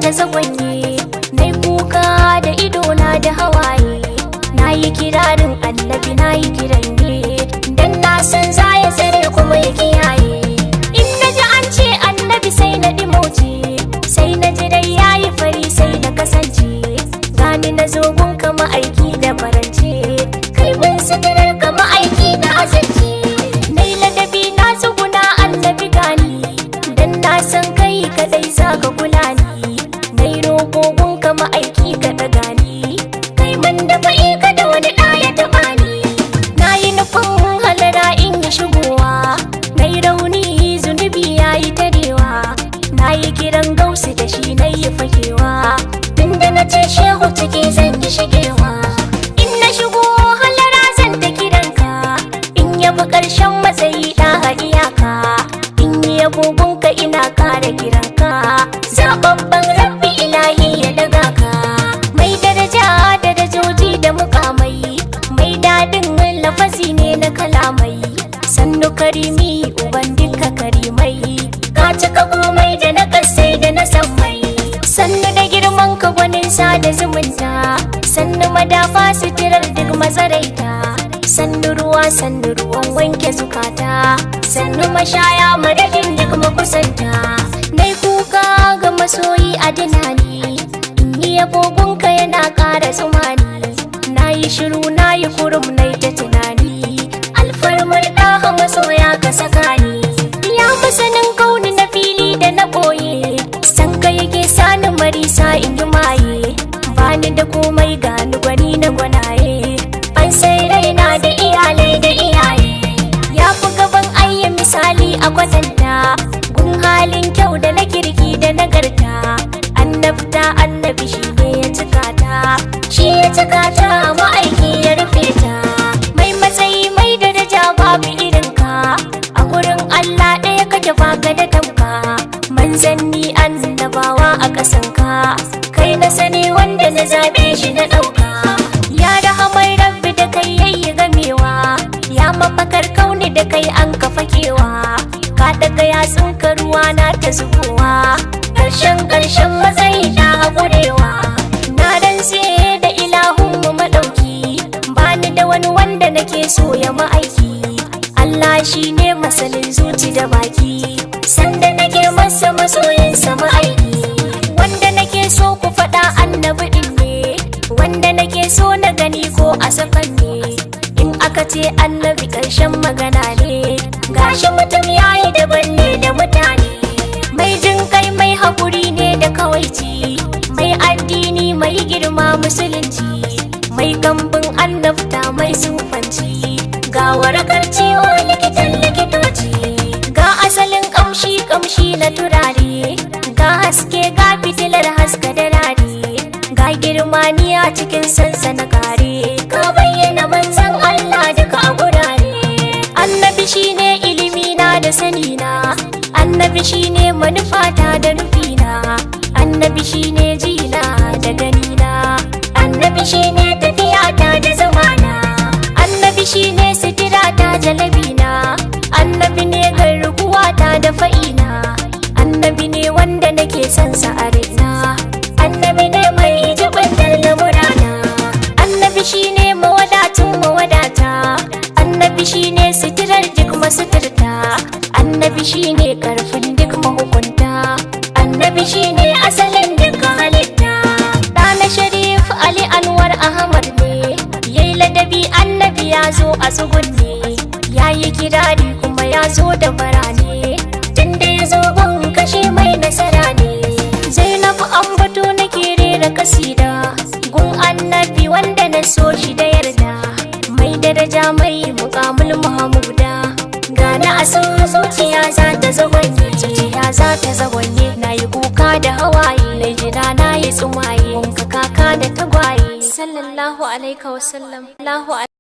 ta zagwanye, nai kuka da idona da hawaye. Nayi kirarin annabi, nayi kiran ne, dan na san za ya tsare kuma ya kiyaye. In naji an ce annabi sai na ɗimauce, sai na ji dai yayi fari sai na kasance. Gani na zo gun kama aiki da farance, kai mun sitirar kama aiki da azance. Nai ladabi na tsuguna annabi gani, dan na san kai kadai za ka kula ni. Nai roƙo gun kama aiki ka ɗaga ni, kai mun da fa'i ka da wani ɗaya taɓa ni. Na yi nufin halara in yi shigowa, nai rauni zunubi ya yi tarewa. Na yi kiran gausu da shi na yi fakewa, tunda na ce shehu ciki zan yi shigewa. In na shigo halara zan ta kiranka, in yabi ƙarshen matsayi ɗaha iyaka. In yi agogonka ina ƙara kiranka, zaɓaɓɓen rabbi ilahi ya daga ka. Mai daraja darajoji da mukamai, mai daɗin lafazi ne na kalamai. Sannu karimi uban duka karimai, ka cika komai da na ƙasai da na sammai. Sannu da girman ka gwanin sada zumunta, sannu madafa sitirar duk matsaraita. Sannu ruwan wanke zukata, sannu mashaya madadin duk makusanta. Nai kuka ga masoyi a dinani, in yi agogonka yana ƙara tsumani. Na yi shiru na yi kurum na ta tunani, alfarmar ɗaha masoya ka saka ni. Ya masanin kauni na fili da na ɓoye, san ka yake sani marisa in yi maye. Bani da komai gani gwani na gwanaye, an sai raina da iyalai da iyaye. Ya fi gaban ayya misali a kwatanta, gun halin kyau da na kirki da nagarta. Annabta annabi shi ne ya cika ta, shi ya cika ta ma'aiki ya rufe ta. Mai matsayi mai daraja babu irinka, a gurin Allah ɗaya kake baka da tamka. Manzanni annabawa a ƙasanka, kai na sani wanda na zaɓe shi na ɗauka. Ya rahamar rabbi da kai yayi gamewa, ya mafakar kauni da kai an kafa kewa. Ka daga yatsunka ruwa na ta zubowa, ƙarshen matsayi na haƙurewa. Na rantse da ilahunmu maɗauki, bani da wani wanda nake so ya ma'aiki. Allah shi ne masalin zuci da baki, sanda nake masa masoyinsa ma'aiki. Wanda nake so ku faɗa annabi ɗin ne, wanda nake so na gani ko a sakan ne. In aka ce annabi ƙarshen magana ne, gashi mutum yayi daban ne da mutane. Mai jin kai mai haƙuri ne da kawaici, mai addini mai girma musulunci. Mai kambun annabta mai sufanci, ga warakar ciwo likitan likitoci. Ga asalin kamshi na turare, ga haske ga fitilar haska da rari. Ga girma ni a cikin sansana kare, ka bayyana manzan Allah duka a gurare. Annabi shine ilimina da sanina, annabi shine manufata da nufina. Annabi shine jina da ganina, annabi shine tafiyata da zamana. Annabi shine sitirata jalabina, annabi ne garkuwata da fa'ina. Annabi ne wanda nake son sa a raina, annabi ne mai jibantar lamurana. Annabi shine mawadatun mawadata, annabi shine sitirar duk masuturta. Annabi shine karfin duk mahukunta, annabi shine asalin duk halitta. Ɗana Sharif Ali Anwar Ahmad ne, yayi ladabi annabi ya zo a tsugunne. Yayi kirari kuma ya zo da barane, tunda ya zo gun kashe mai nasara ne. Zainabu ambato nake rera kasida, gun annabi wanda na so shi da yarda. Mai daraja mai muƙamul Muhammuda, gana a san zuciya za ta zagwanye. Zuciya za ta zagwanye, na yi kuka da hawaye, na jira na yi tsumaye, wanka kaka da tagwaye. Sallallahu alaihi wasallam.